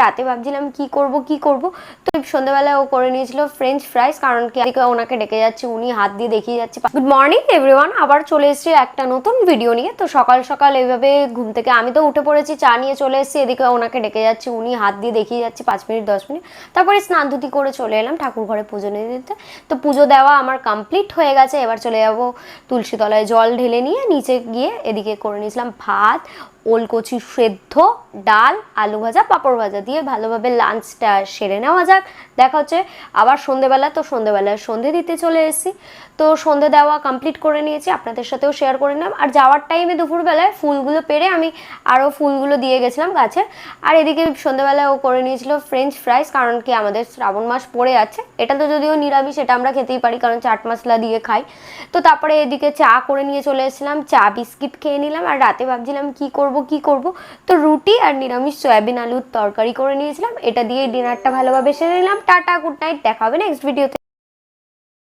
রাতে ভাবছিলাম কি করব। তো সন্ধ্যাবেলায় ও করে নিয়েছিল ফ্রেঞ্চ ফ্রাইস, কারণ কি ওনাকে ডেকে যাচ্ছে, উনি হাত দিয়ে দেখিয়ে যাচ্ছে। গুড মর্নিং এভরিওয়ান, আবার চলে এসেছি একটা নতুন ভিডিও নিয়ে। তো সকাল সকাল এইভাবে ঘুম থেকে আমি তো উঠে পড়েছি, চা নিয়ে চলে এসেছি, এদিকে ওনাকে ডেকে যাচ্ছে, উনি হাত দিয়ে দেখিয়ে যাচ্ছে 5 মিনিট 10 মিনিট। তারপরে স্নান ধুতি করে চলে এলাম ঠাকুর ঘরে পুজো নিয়ে দিতে। তো পুজো দেওয়া আমার কমপ্লিট হয়ে গেছে, এবার চলে যাবো তুলসী তলায় জল ঢেলে নিয়ে নিচে গিয়ে এদিকে করে নিয়েছিলাম ভাত, ওলকচি সেদ্ধ, ডাল, আলু ভাজা, পাঁপড় ভাজা দিয়ে ভালোভাবে লাঞ্চটা সেরে নেওয়া যাক। দেখা হচ্ছে আবার সন্ধেবেলা। তো সন্ধেবেলায় সন্ধে দিতে চলে এসেছি। তো সন্ধে দেওয়া কমপ্লিট করে নিয়েছি, আপনাদের সাথেও শেয়ার করে নিলাম। আর যাওয়ার টাইমে দুপুরবেলায় ফুলগুলো পেড়ে আমি আরও ফুলগুলো দিয়ে গেছিলাম গাছে। আর এদিকে সন্ধেবেলায় ও করে নিয়েছিল ফ্রেঞ্চ ফ্রাইস, কারণ কি আমাদের শ্রাবণ মাস পড়ে আছে, এটা তো যদিও নিরামিষ, এটা আমরা খেতেই পারি কারণ চাট মশলা দিয়ে খাই। তো তারপরে এদিকে চা করে নিয়ে চলে এসেছিলাম, চা বিস্কিট খেয়ে নিলাম। আর রাতে ভাবছিলাম কি করব। তো রুটি আর নিরামিষ সয়াবিন আলুর তরকারি করে নিয়েছিলাম, এটা দিয়ে ডিনারটা ভালোভাবে সেরে নিলাম। টাটা, গুড নাইট, দেখা হবে নেক্সট ভিডিওতে।